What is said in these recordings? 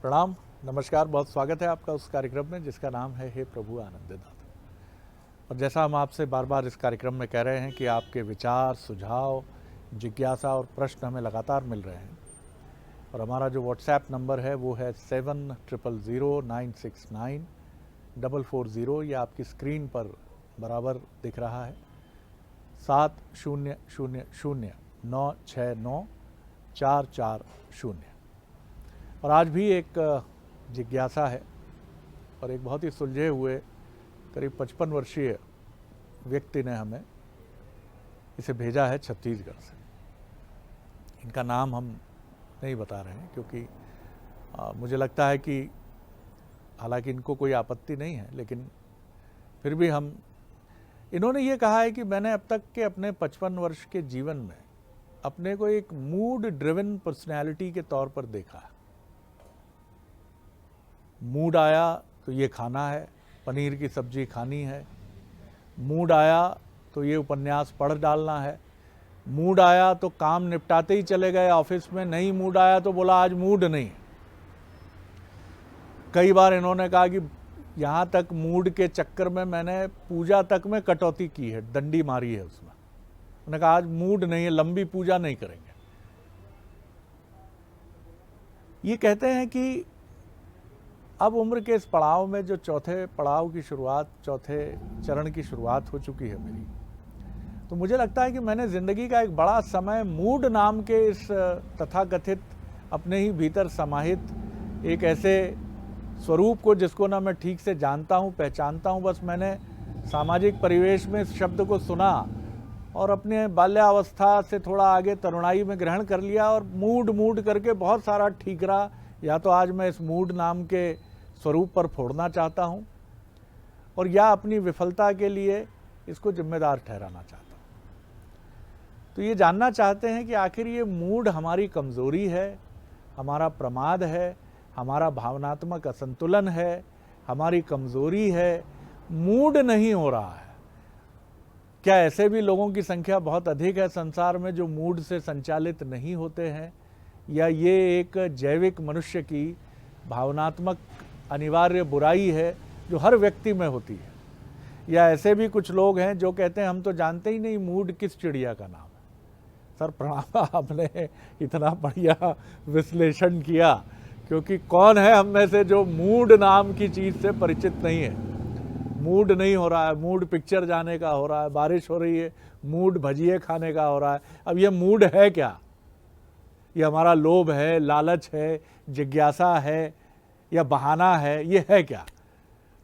प्रणाम, नमस्कार, बहुत स्वागत है आपका उस कार्यक्रम में जिसका नाम है हे प्रभु आनंद दाता। और जैसा हम आपसे बार बार इस कार्यक्रम में कह रहे हैं कि आपके विचार, सुझाव, जिज्ञासा और प्रश्न हमें लगातार मिल रहे हैं। और हमारा जो व्हाट्सएप नंबर है वो है 7000969440। ये आपकी स्क्रीन पर बराबर दिख रहा है। 7000969440। और आज भी एक जिज्ञासा है और एक बहुत ही सुलझे हुए करीब 55 वर्षीय व्यक्ति ने हमें इसे भेजा है छत्तीसगढ़ से। इनका नाम हम नहीं बता रहे हैं क्योंकि मुझे लगता है कि हालांकि इनको कोई आपत्ति नहीं है, लेकिन फिर भी इन्होंने ये कहा है कि मैंने अब तक के अपने 55 वर्ष के जीवन में अपने को एक मूड ड्रिवन पर्सनैलिटी के तौर पर देखा है। मूड आया तो ये खाना है, पनीर की सब्जी खानी है। मूड आया तो ये उपन्यास पढ़ डालना है। मूड आया तो काम निपटाते ही चले गए ऑफिस में। नहीं मूड आया तो बोला आज मूड नहीं। कई बार इन्होंने कहा कि यहाँ तक मूड के चक्कर में मैंने पूजा तक में कटौती की है, डंडी मारी है उसमें। उन्होंने कहा आज मूड नहीं है, लंबी पूजा नहीं करेंगे। ये कहते हैं कि अब उम्र के इस पड़ाव में जो चौथे चरण की शुरुआत हो चुकी है मेरी, तो मुझे लगता है कि मैंने ज़िंदगी का एक बड़ा समय मूड नाम के इस तथाकथित अपने ही भीतर समाहित एक ऐसे स्वरूप को, जिसको ना मैं ठीक से जानता हूँ, पहचानता हूँ, बस मैंने सामाजिक परिवेश में इस शब्द को सुना और अपने बाल्यावस्था से थोड़ा आगे तरुणाई में ग्रहण कर लिया और मूड करके बहुत सारा ठीकरा या तो आज मैं इस मूड नाम के स्वरूप पर फोड़ना चाहता हूँ और या अपनी विफलता के लिए इसको जिम्मेदार ठहराना चाहता हूँ। तो ये जानना चाहते हैं कि आखिर ये मूड हमारी कमज़ोरी है, हमारा प्रमाद है, हमारा भावनात्मक असंतुलन है, हमारी कमज़ोरी है, मूड नहीं हो रहा है। क्या ऐसे भी लोगों की संख्या बहुत अधिक है संसार में जो मूड से संचालित नहीं होते हैं, या ये एक जैविक मनुष्य की भावनात्मक अनिवार्य बुराई है जो हर व्यक्ति में होती है? या ऐसे भी कुछ लोग हैं जो कहते हैं हम तो जानते ही नहीं मूड किस चिड़िया का नाम है। सर प्रणाम, आपने इतना बढ़िया विश्लेषण किया, क्योंकि कौन है हम में से जो मूड नाम की चीज़ से परिचित नहीं है। मूड नहीं हो रहा है, मूड पिक्चर जाने का हो रहा है, बारिश हो रही है, मूड भजिए खाने का हो रहा है। अब ये मूड है क्या? ये हमारा लोभ है, लालच है, जिज्ञासा है या बहाना है? ये है क्या?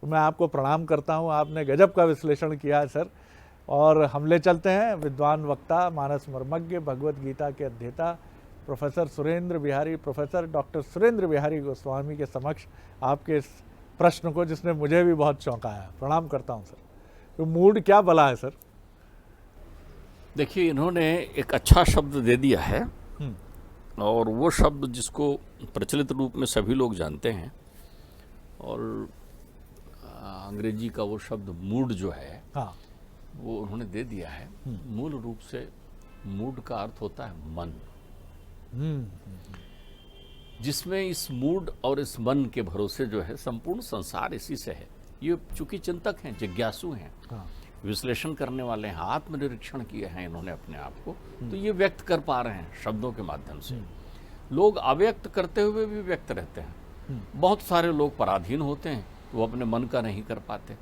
तो मैं आपको प्रणाम करता हूँ, आपने गजब का विश्लेषण किया है सर। और हम ले चलते हैं विद्वान वक्ता, मानस मर्मज्ञ, भगवत गीता के अध्येता प्रोफेसर डॉक्टर सुरेंद्र बिहारी गोस्वामी के समक्ष आपके इस प्रश्न को, जिसने मुझे भी बहुत चौंकाया। प्रणाम करता हूँ सर। तो मूड क्या भला है सर? देखिए, इन्होंने एक अच्छा शब्द दे दिया है और वो शब्द जिसको प्रचलित रूप में सभी लोग जानते हैं, और अंग्रेजी का वो शब्द मूड जो है, हाँ, वो उन्होंने दे दिया है। मूल रूप से मूड का अर्थ होता है मन, जिसमें इस मूड और इस मन के भरोसे जो है संपूर्ण संसार इसी से है। ये चूंकि चिंतक हैं, जिज्ञासु हैं, हाँ, विश्लेषण करने वाले हैं, आत्मनिरीक्षण किए हैं इन्होंने अपने आप को, तो ये व्यक्त कर पा रहे हैं शब्दों के माध्यम से। लोग अव्यक्त करते हुए भी व्यक्त रहते हैं। बहुत सारे लोग पराधीन होते हैं, वो अपने मन का नहीं कर पाते,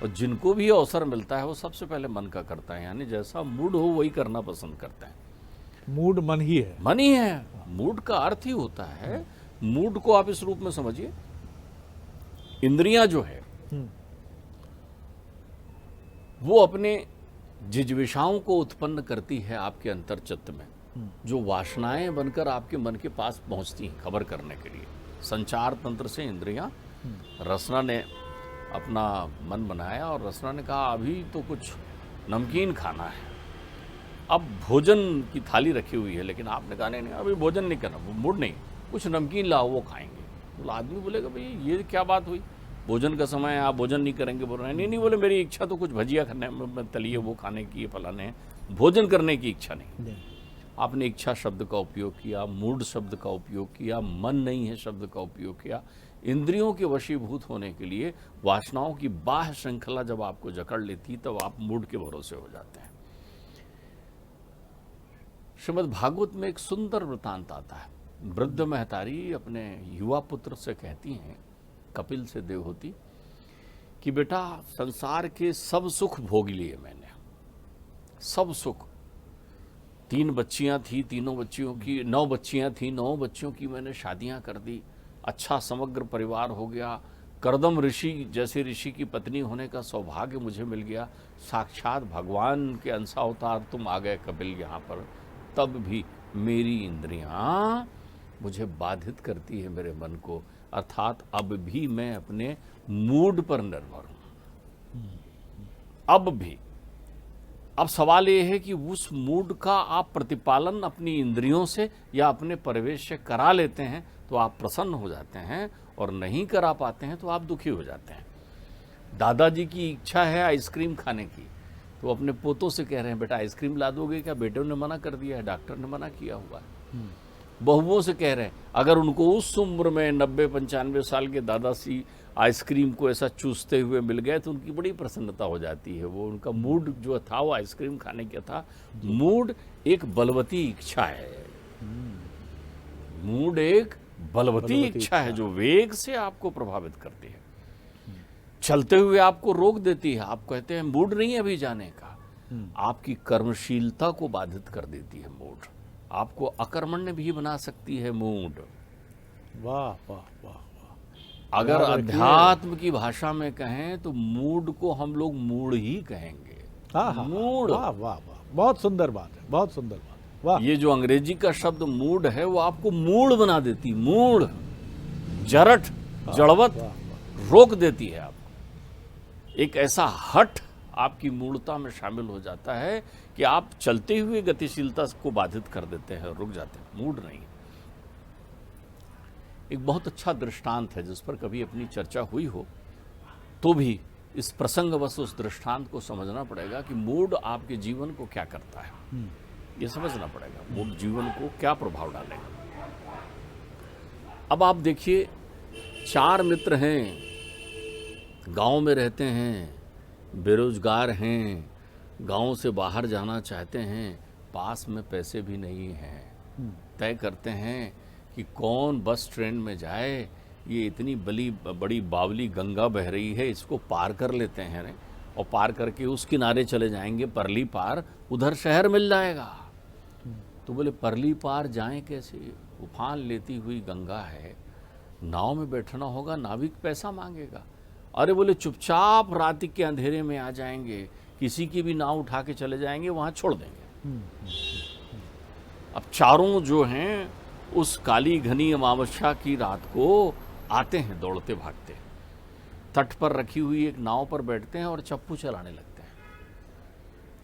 और जिनको भी अवसर मिलता है वो सबसे पहले मन का करता है, यानी जैसा मूड हो वही करना पसंद करता है। मूड मन ही है, मन ही है। मूड का अर्थ ही होता है, मूड को आप इस रूप में समझिए, इंद्रियां जो है वो अपने जिज्विषाओं को उत्पन्न करती है आपके अंतर्चित्त में, जो वासनाएं बनकर आपके मन के पास पहुंचती हैं खबर करने के लिए। संचार तंत्र से इंद्रियां, रसना ने अपना मन बनाया और रसना ने कहा अभी तो कुछ नमकीन खाना है, अब भोजन की थाली रखी हुई है, लेकिन आपने कहा नहीं अभी भोजन नहीं करना, वो मूड नहीं, कुछ नमकीन लाओ वो खाएंगे। तो आदमी बोलेगा भाई ये क्या बात हुई, भोजन का समय है आप भोजन नहीं करेंगे? बोल रहे हैं नहीं बोले मेरी इच्छा तो कुछ भजिया खाने में तलिए वो खाने की, फलाने, भोजन करने की इच्छा नहीं। आपने इच्छा शब्द का उपयोग किया, मूड शब्द का उपयोग किया, मन नहीं है शब्द का उपयोग किया। इंद्रियों के वशीभूत होने के लिए वासनाओं की बाह्य श्रृंखला जब आपको जकड़ लेती तब आप मूड के भरोसे हो जाते हैं। श्रीमद् भागवत में एक सुंदर वृतांत आता है। वृद्ध महतारी अपने युवा पुत्र से कहती हैं, कपिल से देवहूति, कि बेटा संसार के सब सुख भोग लिए मैंने, सब सुख। 3 बच्चियां थी, तीनों बच्चियों की 9 बच्चियां थी, 9 बच्चियों की मैंने शादियां कर दी, अच्छा समग्र परिवार हो गया, करदम ऋषि जैसे ऋषि की पत्नी होने का सौभाग्य मुझे मिल गया, साक्षात भगवान के अंशावतार तुम आ गए कपिल यहाँ पर। तब भी मेरी इंद्रियां मुझे बाधित करती है, मेरे मन को, अर्थात अब भी मैं अपने मूड पर निर्भर हूं। अब भी। अब सवाल यह है कि उस मूड का आप प्रतिपालन अपनी इंद्रियों से या अपने परिवेश से करा लेते हैं तो आप प्रसन्न हो जाते हैं, और नहीं करा पाते हैं तो आप दुखी हो जाते हैं। दादाजी की इच्छा है आइसक्रीम खाने की, तो अपने पोतों से कह रहे हैं, बेटा आइसक्रीम ला दोगे क्या? बेटों ने मना कर दिया है, डॉक्टर ने मना किया हुआ है। बहुओं से कह रहे हैं, अगर उनको उस उम्र में 90-95 साल के दादाजी आइसक्रीम को ऐसा चूसते हुए मिल गए तो उनकी बड़ी प्रसन्नता हो जाती है। वो उनका मूड जो था वो आइसक्रीम खाने का था। मूड एक बलवती इच्छा है, मूड एक बलवती इच्छा है जो वेग से आपको प्रभावित करती है, चलते हुए आपको रोक देती है। आप कहते हैं मूड नहीं है अभी जाने का, आपकी कर्मशीलता को बाधित कर देती है मूड, आपको अकर्मण्य भी बना सकती है मूड। वाह वाह वाह वाह। अगर अध्यात्म की भाषा में कहें तो मूड को हम लोग मूड ही कहेंगे। हाँ, मूड। वाह वाह वाह, बहुत सुंदर बात है, बहुत सुंदर बात है। वाह। ये जो अंग्रेजी का शब्द मूड है वो आपको मूड बना देती, मूड, जरठ, जड़वत रोक देती है आपको। एक ऐसा हठ आपकी मूर्ता में शामिल हो जाता है कि आप चलते हुए गतिशीलता को बाधित कर देते हैं, रुक जाते हैं। मूड नहीं। एक बहुत अच्छा दृष्टांत है जिस पर कभी अपनी चर्चा हुई हो तो भी इस प्रसंगवश उस दृष्टांत को समझना पड़ेगा कि मूड आपके जीवन को क्या करता है। ये समझना पड़ेगा मूड जीवन को क्या प्रभाव डालेगा। अब आप देखिए, 4 मित्र हैं, गांव में रहते हैं, बेरोजगार हैं, गांव से बाहर जाना चाहते हैं, पास में पैसे भी नहीं हैं। तय करते हैं कि कौन बस ट्रेन में जाए, ये इतनी बड़ी बावली गंगा बह रही है, इसको पार कर लेते हैं और पार करके उस किनारे चले जाएंगे, परली पार, उधर शहर मिल जाएगा। तो बोले परली पार जाएं कैसे? उफान लेती हुई गंगा है, नाव में बैठना होगा, नाविक पैसा मांगेगा। अरे बोले चुपचाप रात के अंधेरे में आ जाएंगे, किसी की भी नाव उठा के चले जाएंगे, वहां छोड़ देंगे। अब चारों जो हैं उस काली घनी अमावस्या की रात को आते हैं दौड़ते भागते, तट पर रखी हुई एक नाव पर बैठते हैं और चप्पू चलाने लगते हैं।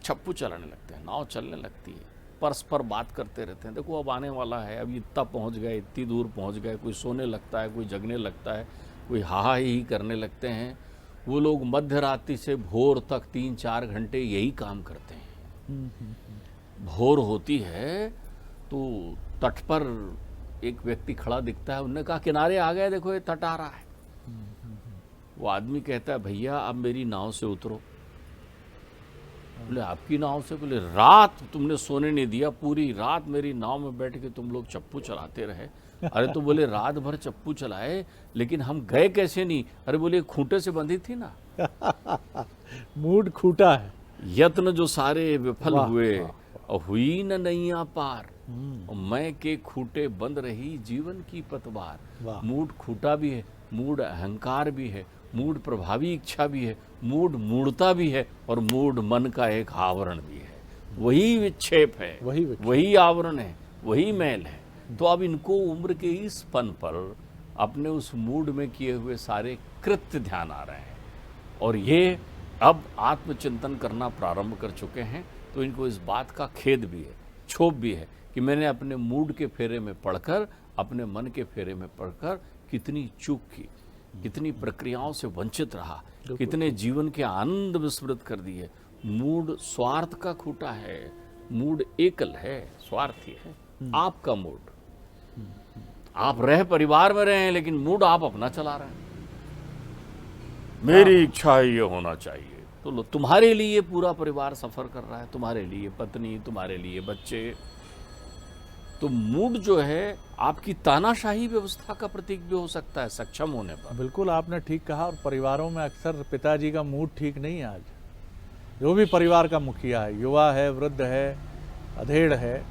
चप्पू चलाने लगते हैं, नाव चलने लगती है, परस्पर बात करते रहते हैं, देखो अब आने वाला है, अभी इतना पहुंच गए, इतनी दूर पहुंच गए। कोई सोने लगता है, कोई जगने लगता है, कोई हाहा ही करने लगते हैं। वो लोग मध्य रात्रि से भोर तक 3-4 घंटे यही काम करते हैं। भोर होती है तो तट पर एक व्यक्ति खड़ा दिखता है। उन्होंने कहा किनारे आ गए, देखो ये तट आ रहा है। वो आदमी कहता है भैया अब मेरी नाव से उतरो। बोले आपकी नाव से? बोले रात तुमने सोने नहीं दिया, पूरी रात मेरी नाव में बैठ के तुम लोग चप्पू चलाते रहे। अरे तो बोले रात भर चप्पू चलाए, लेकिन हम गए कैसे नहीं? अरे बोले खूंटे से बंधी थी ना। मूड खूंटा है। यत्न जो सारे विफल हुए और हुई न नैया पार, और मैं के खूंटे बंद रही जीवन की पतवार। मूड खूंटा भी है, मूड अहंकार भी है, मूड प्रभावी इच्छा भी है, मूड मूर्ता भी है, और मूड मन का एक आवरण भी है। वही विक्षेप है, वही आवरण है, वही मैल है। तो अब इनको उम्र के इस पन पर अपने उस मूड में किए हुए सारे कृत्य ध्यान आ रहे हैं, और ये अब आत्मचिंतन करना प्रारंभ कर चुके हैं। तो इनको इस बात का खेद भी है, क्षोभ भी है कि मैंने अपने मूड के फेरे में पढ़कर, अपने मन के फेरे में पढ़कर कितनी चूक की, कितनी प्रक्रियाओं से वंचित रहा, कितने जीवन के आनंद विस्मृत कर दिए। मूड स्वार्थ का खूंटा है, मूड एकल है, स्वार्थी है। आपका मूड, आप रह परिवार में रहे हैं लेकिन मूड आप अपना चला रहे हैं। मेरी इच्छा ये होना चाहिए, तो लो, तुम्हारे लिए पूरा परिवार सफर कर रहा है, तुम्हारे लिए पत्नी, तुम्हारे लिए बच्चे। तो मूड जो है आपकी तानाशाही व्यवस्था का प्रतीक भी हो सकता है सक्षम होने पर। बिल्कुल आपने ठीक कहा। और परिवारों में अक्सर पिताजी का मूड ठीक नहीं है आज। जो भी परिवार का मुखिया है, युवा है, वृद्ध है, अधेड़ है,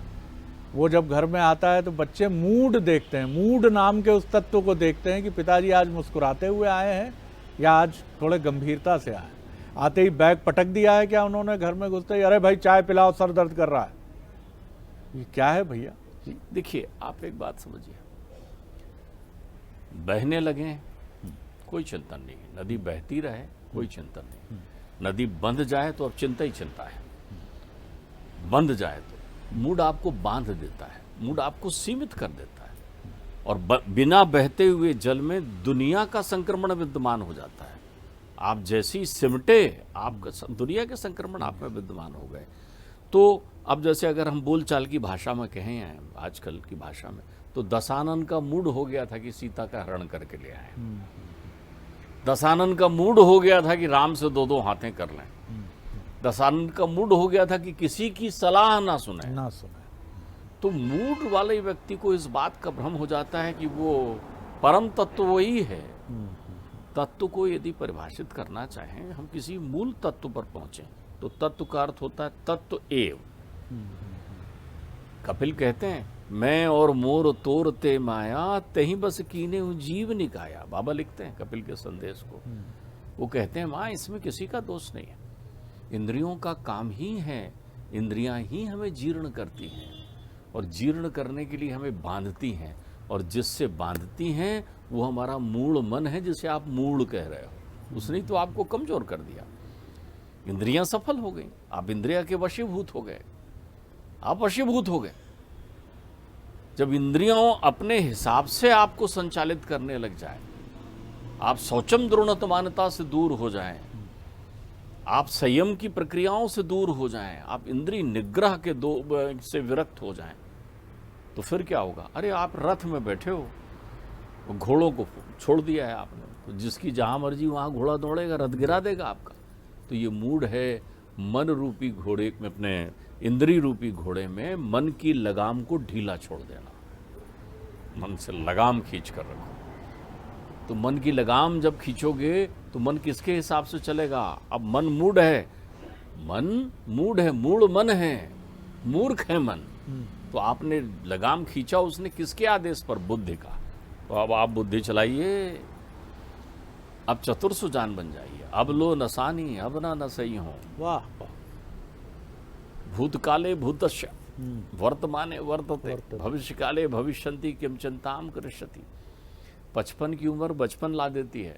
वो जब घर में आता है तो बच्चे मूड देखते हैं, मूड नाम के उस तत्व को देखते हैं कि पिताजी आज मुस्कुराते हुए आए हैं या आज थोड़े गंभीरता से आए। आते ही बैग पटक दिया है क्या उन्होंने, घर में घुसते ही अरे भाई चाय पिलाओ, सर दर्द कर रहा है। ये क्या है भैया? देखिए, आप एक बात समझिए, बहने लगे कोई चिंतन नहीं, नदी बहती रहे कोई चिंतन नहीं। नदी बंध जाए तो अब चिंता ही चिंता है। बंध जाए तो मूड आपको बांध देता है, मूड आपको सीमित कर देता है, और बिना बहते हुए जल में दुनिया का संक्रमण विद्यमान हो जाता है। आप जैसी सिमटे, आप दुनिया के संक्रमण आप में विद्यमान हो गए। तो अब जैसे अगर हम बोलचाल की भाषा में कहें, आजकल की भाषा में, तो दशानन का मूड हो गया था कि सीता का हरण करके ले आए। दशानन का मूड हो गया था कि राम से दो दो हाथें कर लें। दशानन का मूड हो गया था कि किसी की सलाह ना सुने। तो मूड वाले व्यक्ति को इस बात का भ्रम हो जाता है कि वो परम तत्व वही है। तत्व को यदि परिभाषित करना चाहें, हम किसी मूल तत्व पर पहुंचे, तो तत्व का अर्थ होता है तत्व एव। कपिल कहते हैं, मैं और मोर तोरते माया, तही बस कीने जीव निकाया। बाबा लिखते हैं कपिल के संदेश को, वो कहते हैं माँ इसमें किसी का दोष नहीं है, इंद्रियों का काम ही है, इंद्रियां ही हमें जीर्ण करती हैं, और जीर्ण करने के लिए हमें बांधती हैं, और जिससे बांधती हैं वो हमारा मूल मन है, जिसे आप मूल कह रहे हो। उसने तो आपको कमजोर कर दिया। इंद्रियां सफल हो गई, आप इंद्रिया के वशीभूत हो गए, आप वशीभूत हो गए। जब इंद्रियों अपने हिसाब से आपको संचालित करने लग जाए, आप शौचम द्रोणतमानता से दूर हो जाएं, आप संयम की प्रक्रियाओं से दूर हो जाएं, आप इंद्रिय निग्रह के से विरक्त हो जाएं, तो फिर क्या होगा? अरे आप रथ में बैठे हो, घोड़ों को छोड़ दिया है आपने, तो जिसकी जहां मर्जी वहां घोड़ा दौड़ेगा, रथ गिरा देगा आपका। तो ये मूड है मन रूपी घोड़े में, अपने इंद्रिय रूपी घोड़े में मन की लगाम को ढीला छोड़ देना। मन से लगाम खींच कर रखो। तो मन की लगाम जब खींचोगे तो मन किसके हिसाब से चलेगा? अब मन मूड है, मन मूड है, मूड मन है, मूर्ख है मन। तो आपने लगाम खींचा उसने किसके आदेश पर? बुद्धि का। तो अब आप बुद्धि चलाइए, अब चतुर सुजान बन जाइए। अब लो नसानी, अब ना नसई हो। वाह। भूतकाले भूतस्य, वर्तमाने वर्तते, भविष्य काले भविष्यन्ति किम चिंताम करिष्यति। 55 की उम्र बचपन ला देती है।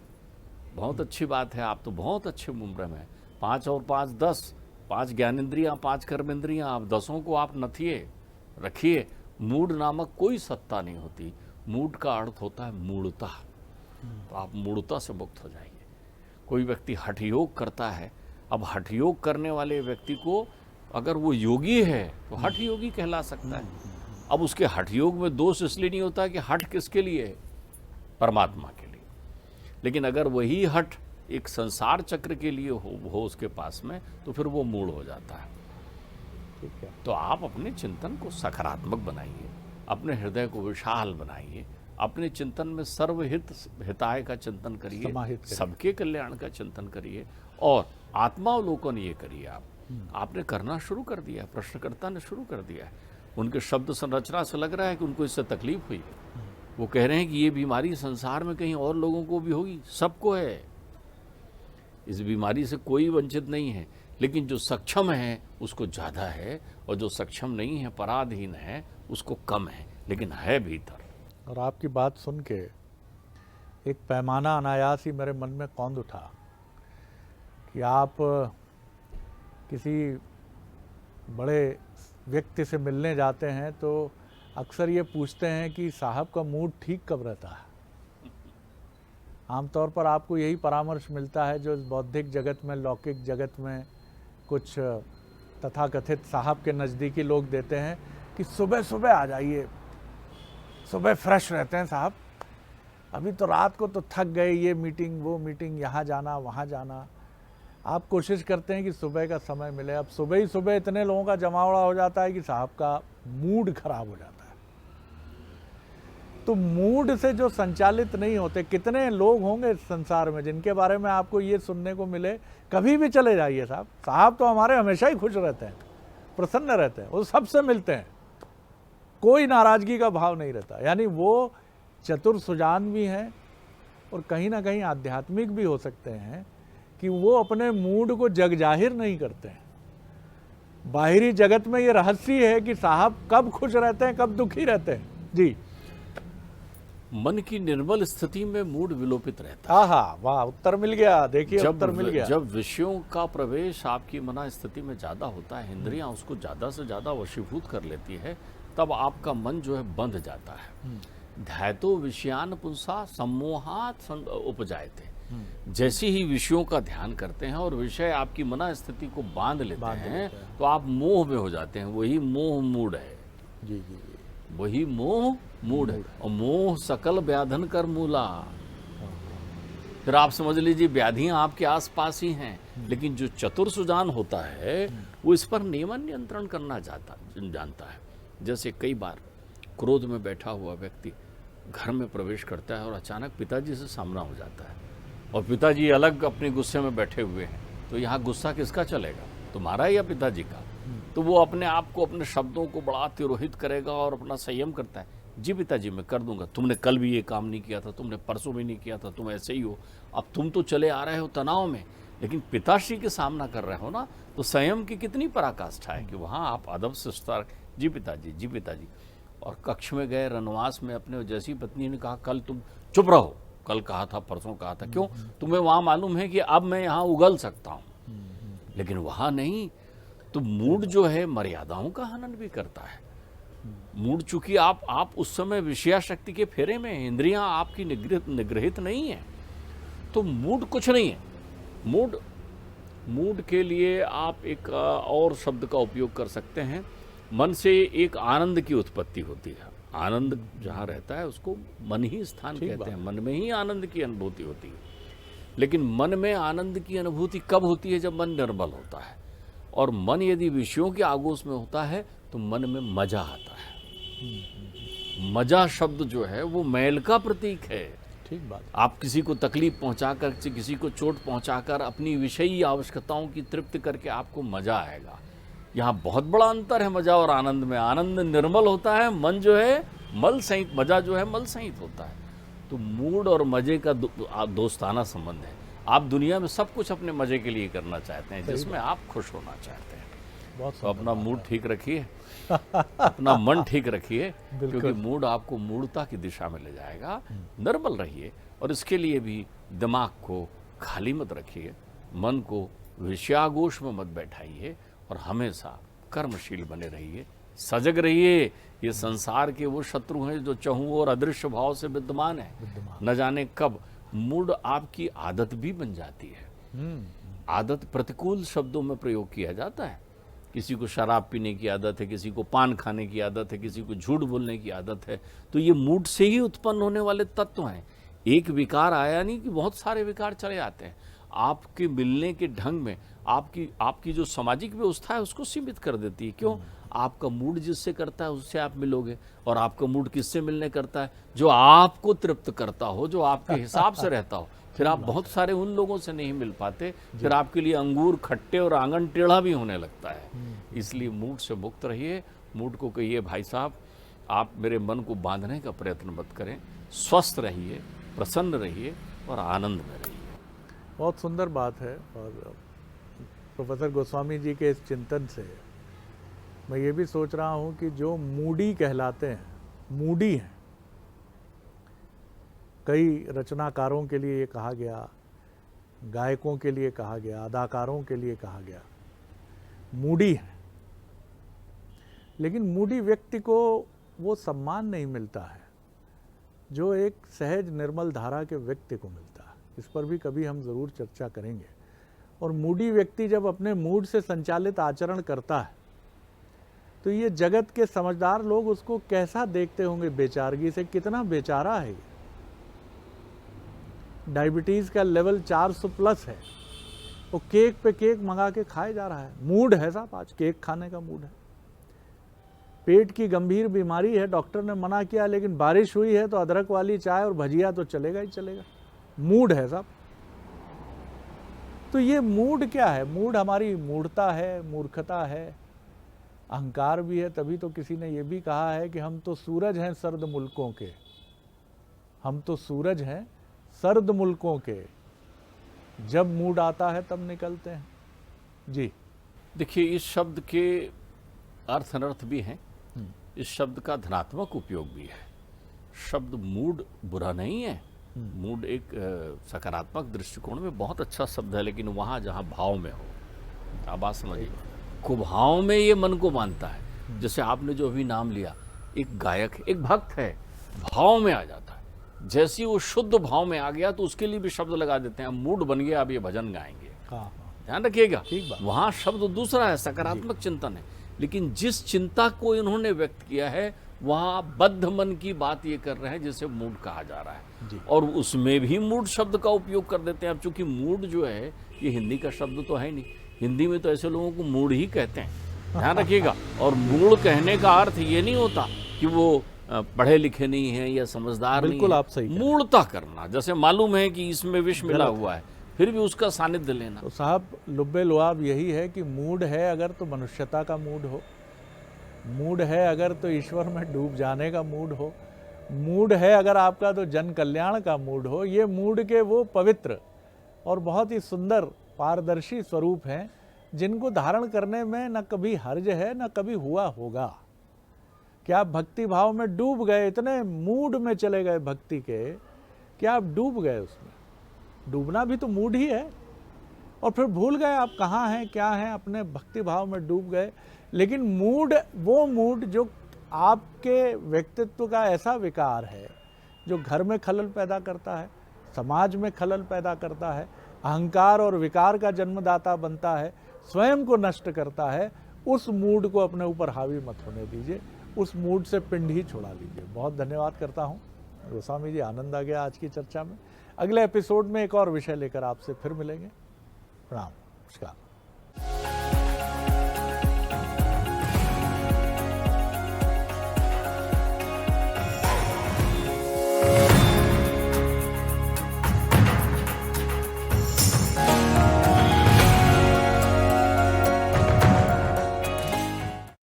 बहुत अच्छी बात है, आप तो बहुत अच्छे उम्र में, 5 और 5 10, 5 ज्ञानेंद्रियां, 5 कर्मेंद्रियां, आप 10 को आप नथिए रखिए। मूड नामक कोई सत्ता नहीं होती। मूड का अर्थ होता है मूढ़ता। तो आप मूढ़ता से मुक्त हो जाइए। कोई व्यक्ति हठ योग करता है, अब हठ योग करने वाले व्यक्ति को अगर वो योगी है तो हठ योगी कहला सकता है। अब उसके हठ योग में दोष इसलिए नहीं होता कि हठ किसके लिए है? परमात्मा के लिए। लेकिन अगर वही हठ एक संसार चक्र के लिए हो उसके पास में, तो फिर वो मूढ़ हो जाता है। ठीक है। तो आप अपने चिंतन को सकारात्मक बनाइए, अपने हृदय को विशाल बनाइए, अपने चिंतन में सर्वहित हिताय का चिंतन करिए, सबके कल्याण का चिंतन करिए, और आत्मावलोकन ये करिए। आपने करना शुरू कर दिया, प्रश्नकर्ता ने शुरू कर दिया है। उनके शब्द संरचना से लग रहा है कि उनको इससे तकलीफ हुई है। वो कह रहे हैं कि ये बीमारी संसार में कहीं और लोगों को भी होगी, सबको है। इस बीमारी से कोई वंचित नहीं है, लेकिन जो सक्षम है उसको ज़्यादा है, और जो सक्षम नहीं है, पराधीन है, उसको कम है, लेकिन है भीतर। और आपकी बात सुन के एक पैमाना अनायास ही मेरे मन में कौंध उठा कि आप किसी बड़े व्यक्ति से मिलने जाते हैं तो अक्सर ये पूछते हैं कि साहब का मूड ठीक कब रहता है। आमतौर पर आपको यही परामर्श मिलता है जो इस बौद्धिक जगत में, लौकिक जगत में कुछ तथाकथित साहब के नज़दीकी लोग देते हैं कि सुबह सुबह आ जाइए, सुबह फ्रेश रहते हैं साहब, अभी तो रात को तो थक गए, ये मीटिंग वो मीटिंग, यहाँ जाना वहाँ जाना। आप कोशिश करते हैं कि सुबह का समय मिले, अब सुबह ही सुबह इतने लोगों का जमावड़ा हो जाता है कि साहब का मूड खराब हो जाता है। तो मूड से जो संचालित नहीं होते, कितने लोग होंगे संसार में जिनके बारे में आपको ये सुनने को मिले, कभी भी चले जाइए साहब, साहब तो हमारे हमेशा ही खुश रहते हैं, प्रसन्न रहते हैं, वो सबसे मिलते हैं, कोई नाराजगी का भाव नहीं रहता। यानी वो चतुर सुजान भी हैं और कहीं ना कहीं आध्यात्मिक भी हो सकते हैं कि वो अपने मूड को जग जाहिर नहीं करते हैं। बाहरी जगत में ये रहस्य है कि साहब कब खुश रहते हैं, कब दुखी रहते हैं। जी, मन की निर्मल स्थिति में मूड विलोपित रहता है। हाँ हाँ, वाह, उत्तर मिल गया, देखिए उत्तर मिल गया। जब विषयों का प्रवेश आपकी मना स्थिति में ज्यादा होता है, इंद्रियां उसको ज्यादा से ज्यादा वशीभूत कर लेती है, तब आपका मन जो है बंध जाता है। ध्यातो विषयान पुंसा सम्मोहात उपजायते। जैसे ही विषयों का ध्यान करते हैं और विषय आपकी मना स्थिति को बांध लेते हैं तो आप मोह में हो जाते हैं। वही मोह मूड है। जी जी, वही मोह मूड है। और मोह सकल व्याधन कर मूला। फिर आप समझ लीजिए व्याधियां आपके आसपास ही हैं, लेकिन जो चतुर सुजान होता है वो इस पर नियमन नियंत्रण करना जानता है। जैसे कई बार क्रोध में बैठा हुआ व्यक्ति घर में प्रवेश करता है और अचानक पिताजी से सामना हो जाता है और पिताजी अलग अपने गुस्से में बैठे हुए हैं, तो यहाँ गुस्सा किसका चलेगा, तुम्हारा या पिताजी का? तो वो अपने आप को, अपने शब्दों को बड़ा तिरोहित करेगा और अपना संयम करता है। जी पिताजी मैं कर दूंगा, तुमने कल भी ये काम नहीं किया था, तुमने परसों भी नहीं किया था, तुम ऐसे ही हो, अब तुम तो चले आ रहे हो तनाव में, लेकिन पिताश्री के सामना कर रहे हो ना, तो संयम की कितनी पराकाष्ठा है कि वहाँ आप अदब से सुधार, जी पिताजी, जी पिताजी। और कक्ष में गए रनवास में, अपने जैसी पत्नी ने कहा कल तुम चुप रहो, कल कहा था, परसों कहा था, क्यों? तुम्हें वहाँ मालूम है कि अब मैं यहाँ उगल सकता हूँ, लेकिन वहाँ नहीं। तो मूड जो है मर्यादाओं का हनन भी करता है। मूड चूंकि आप उस समय विषयाशक्ति के फेरे में, इंद्रियां आपकी निग्रहित नहीं है, तो मूड कुछ नहीं है। मूड के लिए आप एक और शब्द का उपयोग कर सकते हैं। मन से एक आनंद की उत्पत्ति होती है। आनंद जहाँ रहता है उसको मन ही स्थान कहते हैं। मन में ही आनंद की अनुभूति होती है। लेकिन मन में आनंद की अनुभूति कब होती है? जब मन निर्मल होता है। और मन यदि विषयों के आगोश में होता है तो मन में मजा आता है। मजा शब्द जो है वो मैल का प्रतीक है। ठीक बात। आप किसी को तकलीफ पहुंचाकर, किसी को चोट पहुंचाकर अपनी विषयी आवश्यकताओं की तृप्ति करके आपको मजा आएगा। यहाँ बहुत बड़ा अंतर है मजा और आनंद में। आनंद निर्मल होता है, मन जो है मल सहित, मजा जो है मल सहित होता है। तो मूड और मजे का दोस्ताना संबंध है। आप दुनिया में सब कुछ अपने मजे के लिए करना चाहते हैं, जिसमें आप खुश होना चाहते हैं। तो अपना मूड ठीक रखिए, अपना मन ठीक रखिए, क्योंकि मूड आपको मूर्ता की दिशा में ले जाएगा। निर्मल रहिए और इसके लिए भी दिमाग को खाली मत रखिए, मन को विषयागोश में मत बैठाइए और हमेशा कर्मशील बने रहिए, सजग रहिए। ये संसार के वो शत्रु हैं जो चहुं और अदृश्य भाव से विद्यमान है। न जाने कब मूड आपकी आदत भी बन जाती है। आदत प्रतिकूल शब्दों में प्रयोग किया जाता है। किसी को शराब पीने की आदत है, किसी को पान खाने की आदत है, किसी को झूठ बोलने की आदत है। तो ये मूड से ही उत्पन्न होने वाले तत्व हैं। एक विकार आया नहीं कि बहुत सारे विकार चले आते हैं। आपके मिलने के ढंग में आपकी जो सामाजिक व्यवस्था है उसको सीमित कर देती है। क्यों? आपका मूड जिससे करता है उससे आप मिलोगे, और आपका मूड किससे मिलने करता है? जो आपको तृप्त करता हो, जो आपके हिसाब से रहता हो। फिर आप बहुत सारे उन लोगों से नहीं मिल पाते, फिर आपके लिए अंगूर खट्टे और आंगन टेढ़ा भी होने लगता है। इसलिए मूड से मुक्त रहिए। मूड को कहिए भाई साहब आप मेरे मन को बांधने का प्रयत्न मत करें, स्वस्थ रहिए, प्रसन्न रहिए और आनंद में रहिए। बहुत सुंदर बात है। और प्रोफेसर गोस्वामी जी के इस चिंतन से मैं ये भी सोच रहा हूँ कि जो मूडी कहलाते हैं, मूडी हैं, कई रचनाकारों के लिए ये कहा गया, गायकों के लिए कहा गया, अदाकारों के लिए कहा गया, मूडी है। लेकिन मूडी व्यक्ति को वो सम्मान नहीं मिलता है जो एक सहज निर्मल धारा के व्यक्ति को मिलता है। इस पर भी कभी हम ज़रूर चर्चा करेंगे। और मूडी व्यक्ति जब अपने मूड से संचालित आचरण करता है तो ये जगत के समझदार लोग उसको कैसा देखते होंगे, बेचारगी से, कितना बेचारा है। डायबिटीज का लेवल 400 प्लस है, वो केक पे केक मंगा के खाए जा रहा है। मूड है साहब, आज केक खाने का मूड है। पेट की गंभीर बीमारी है, डॉक्टर ने मना किया, लेकिन बारिश हुई है तो अदरक वाली चाय और भजिया तो चलेगा ही चलेगा। मूड है साहब। तो ये मूड क्या है? मूड हमारी मूढ़ता है, मूर्खता है, अहंकार भी है। तभी तो किसी ने ये भी कहा है कि हम तो सूरज हैं सर्द मुल्कों के, हम तो सूरज हैं सर्द मुल्कों के, जब मूड आता है तब निकलते हैं। जी देखिए, इस शब्द के अर्थ अनर्थ भी हैं। इस शब्द का धनात्मक उपयोग भी है। शब्द मूड बुरा नहीं है। मूड एक सकारात्मक दृष्टिकोण में बहुत अच्छा शब्द है, लेकिन वहाँ जहाँ भाव में हो, आप बात समझिए, कुभाव में ये मन को मानता है। जैसे आपने जो अभी नाम लिया, एक गायक है, एक भक्त है, भाव में आ जाता है। जैसे वो शुद्ध भाव में आ गया तो उसके लिए भी शब्द लगा देते हैं, मूड बन गया, अब ये भजन गाएंगे। ध्यान रखिएगा, वहाँ शब्द दूसरा है, सकारात्मक चिंतन है। लेकिन जिस चिंता को इन्होंने व्यक्त किया है वहाँ बद्ध मन की बात ये कर रहे हैं, जिसे मूड कहा जा रहा है। और उसमें भी मूड शब्द का उपयोग कर देते हैं। अब चूंकि मूड जो है ये हिंदी का शब्द तो है नहीं, हिंदी में तो ऐसे लोगों को मूड ही कहते हैं। ध्यान रखिएगा। और मूड कहने का अर्थ ये नहीं होता कि वो पढ़े लिखे नहीं है या समझदार नहीं है। बिल्कुल आप सही। मूढ़ता करना, जैसे मालूम है कि इसमें विष मिला हुआ है, फिर भी उसका सानिध्य लेना। तो साहब लुब्बे लुआब यही है कि मूड है अगर तो मनुष्यता का मूड हो, मूड है अगर तो ईश्वर में डूब जाने का मूड हो, मूड है अगर आपका तो जन कल्याण का मूड हो। ये मूड के वो पवित्र और बहुत ही सुंदर पारदर्शी स्वरूप हैं जिनको धारण करने में न कभी हर्ज है न कभी हुआ होगा। क्या आप भक्ति भाव में डूब गए, इतने मूड में चले गए भक्ति के कि आप डूब गए उसमें। डूबना भी तो मूड ही है। और फिर भूल गए आप कहाँ हैं क्या हैं, अपने भक्ति भाव में डूब गए। लेकिन मूड, वो मूड जो आपके व्यक्तित्व का ऐसा विकार है जो घर में खलल पैदा करता है, समाज में खलल पैदा करता है, अहंकार और विकार का जन्मदाता बनता है, स्वयं को नष्ट करता है, उस मूड को अपने ऊपर हावी मत होने दीजिए, उस मूड से पिंड ही छुड़ा लीजिए। बहुत धन्यवाद करता हूँ गोस्वामी जी, आनंद आ गया आज की चर्चा में। अगले एपिसोड में एक और विषय लेकर आपसे फिर मिलेंगे। प्रणाम, नमस्कार।